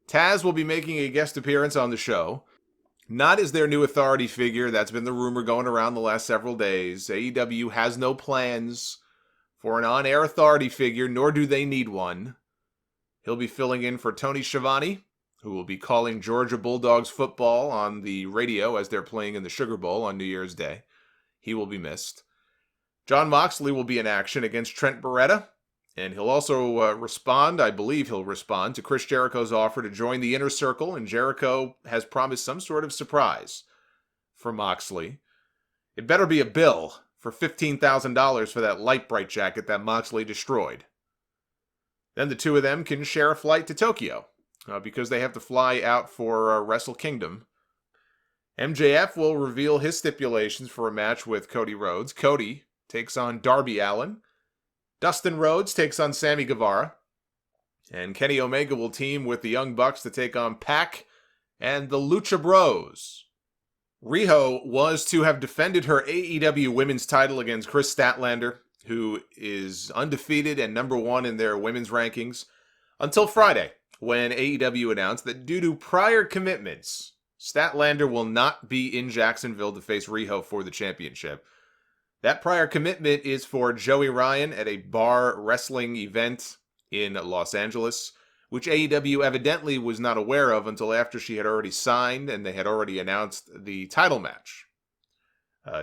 Taz will be making a guest appearance on the show. Not as their new authority figure. That's been the rumor going around the last several days. AEW has no plans for an on-air authority figure, nor do they need one. He'll be filling in for Tony Schiavone, who will be calling Georgia Bulldogs football on the radio as they're playing in the Sugar Bowl on New Year's Day. He will be missed. Jon Moxley will be in action against Trent Beretta, and he'll also I believe he'll respond to Chris Jericho's offer to join the Inner Circle, and Jericho has promised some sort of surprise for Moxley. It better be a bill for $15,000 for that light bright jacket that Moxley destroyed. Then the two of them can share a flight to Tokyo, because they have to fly out for Wrestle Kingdom. MJF will reveal his stipulations for a match with Cody Rhodes. Cody takes on Darby Allin. Dustin Rhodes takes on Sammy Guevara. And Kenny Omega will team with the Young Bucks to take on Pac and the Lucha Bros. Riho was to have defended her AEW women's title against Kris Statlander, who is undefeated and number one in their women's rankings, until Friday, when AEW announced that due to prior commitments, Statlander will not be in Jacksonville to face Riho for the championship. That prior commitment is for Joey Ryan at a bar wrestling event in Los Angeles, which AEW evidently was not aware of until after she had already signed and they had already announced the title match.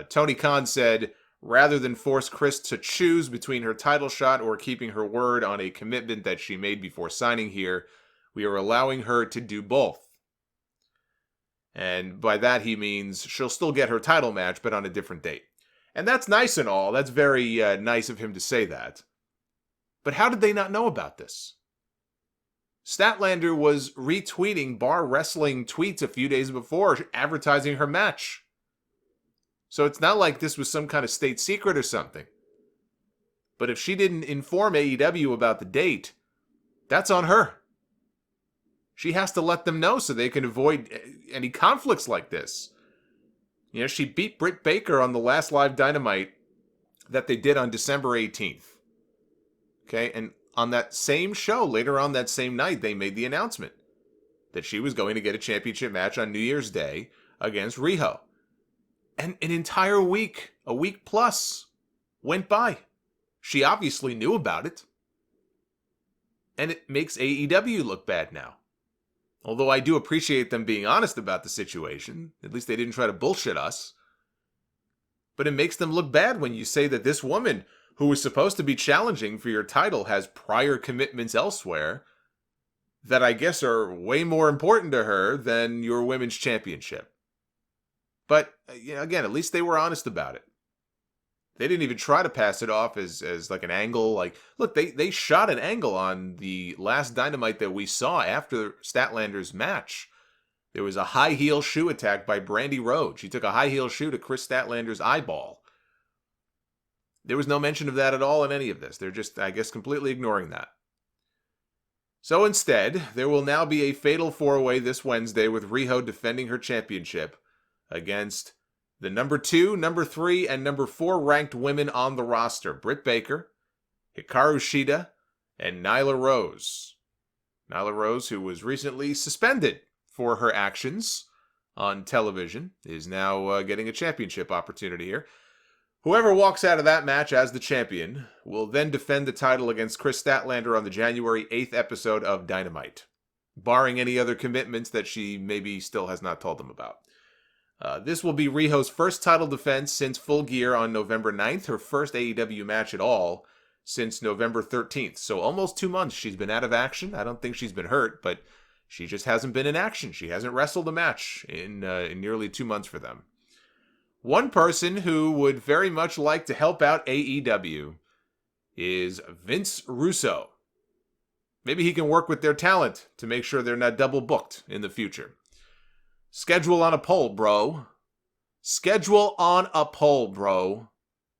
Tony Khan said, rather than force Kris to choose between her title shot or keeping her word on a commitment that she made before signing here, we are allowing her to do both. And by that he means she'll still get her title match, but on a different date. And that's nice and all. That's very nice of him to say that. But how did they not know about this? Statlander was retweeting bar wrestling tweets a few days before, advertising her match. So it's not like this was some kind of state secret or something. But if she didn't inform AEW about the date, that's on her. She has to let them know so they can avoid any conflicts like this. You know, she beat Britt Baker on the last live Dynamite that they did on December 18th. Okay, and on that same show, later on that same night, they made the announcement that she was going to get a championship match on New Year's Day against Riho. And an entire week, a week plus, went by. She obviously knew about it. And it makes AEW look bad now. Although I do appreciate them being honest about the situation. At least they didn't try to bullshit us. But it makes them look bad when you say that this woman, who was supposed to be challenging for your title, has prior commitments elsewhere that I guess are way more important to her than your women's championship. But, again, at least they were honest about it. They didn't even try to pass it off as like an angle. Like, look, they shot an angle on the last Dynamite that we saw after Statlander's match. There was a high heel shoe attack by Brandy Rhodes. She took a high heel shoe to Kris Statlander's eyeball. There was no mention of that at all in any of this. They're just, I guess, completely ignoring that. So instead, there will now be a fatal four-way this Wednesday with Riho defending her championship against the number 2, number 3, and number 4 ranked women on the roster, Britt Baker, Hikaru Shida, and Nyla Rose. Nyla Rose, who was recently suspended for her actions on television, is now getting a championship opportunity here. Whoever walks out of that match as the champion will then defend the title against Kris Statlander on the January 8th episode of Dynamite, barring any other commitments that she maybe still has not told them about. This will be Riho's first title defense since Full Gear on November 9th, her first AEW match at all since November 13th. So almost 2 months she's been out of action. I don't think she's been hurt, but she just hasn't been in action. She hasn't wrestled a match in nearly 2 months for them. One person who would very much like to help out AEW is Vince Russo. Maybe he can work with their talent to make sure they're not double booked in the future. Schedule on a poll, bro. Schedule on a poll, bro.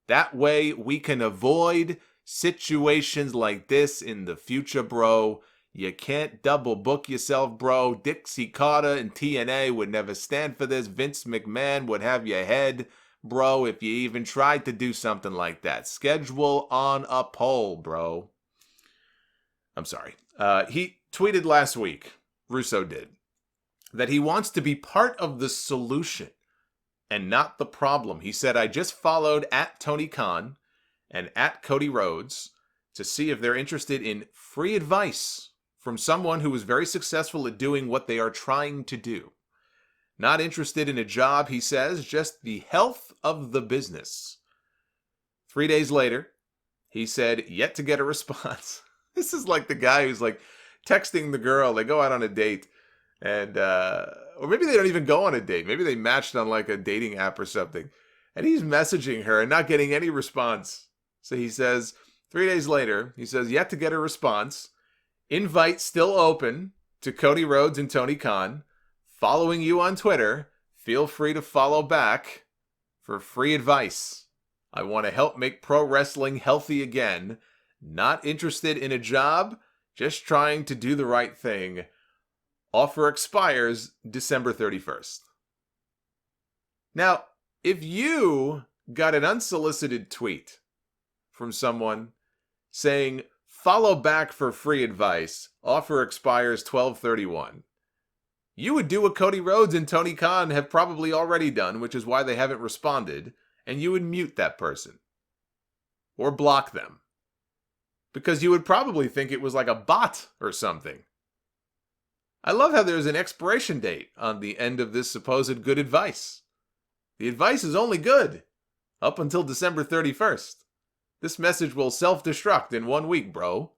That way we can avoid situations like this in the future, bro. You can't double book yourself, bro. Dixie Carter and TNA would never stand for this. Vince McMahon would have your head, bro, if you even tried to do something like that. Schedule on a poll, bro. I'm sorry. He tweeted last week Russo did, that he wants to be part of the solution and not the problem. He said, I just followed at Tony Khan and at Cody Rhodes to see if they're interested in free advice from someone who is very successful at doing what they are trying to do. Not interested in a job, he says, just the health of the business. 3 days later, he said, yet to get a response. This is like the guy who's like texting the girl. They go out on a date, and or maybe they don't even go on a date. Maybe they matched on like a dating app or something. And he's messaging her and not getting any response. So he says, 3 days later, he says, yet to get a response. Invite still open to Cody Rhodes and Tony Khan. Following you on Twitter. Feel free to follow back for free advice. I want to help make pro wrestling healthy again. Not interested in a job, just trying to do the right thing. Offer expires December 31st. Now, if you got an unsolicited tweet from someone saying, follow back for free advice, offer expires 12/31, you would do what Cody Rhodes and Tony Khan have probably already done, which is why they haven't responded, and you would mute that person. Or block them. Because you would probably think it was like a bot or something. I love how there's an expiration date on the end of this supposed good advice. The advice is only good up until December 31st. This message will self-destruct in 1 week, bro.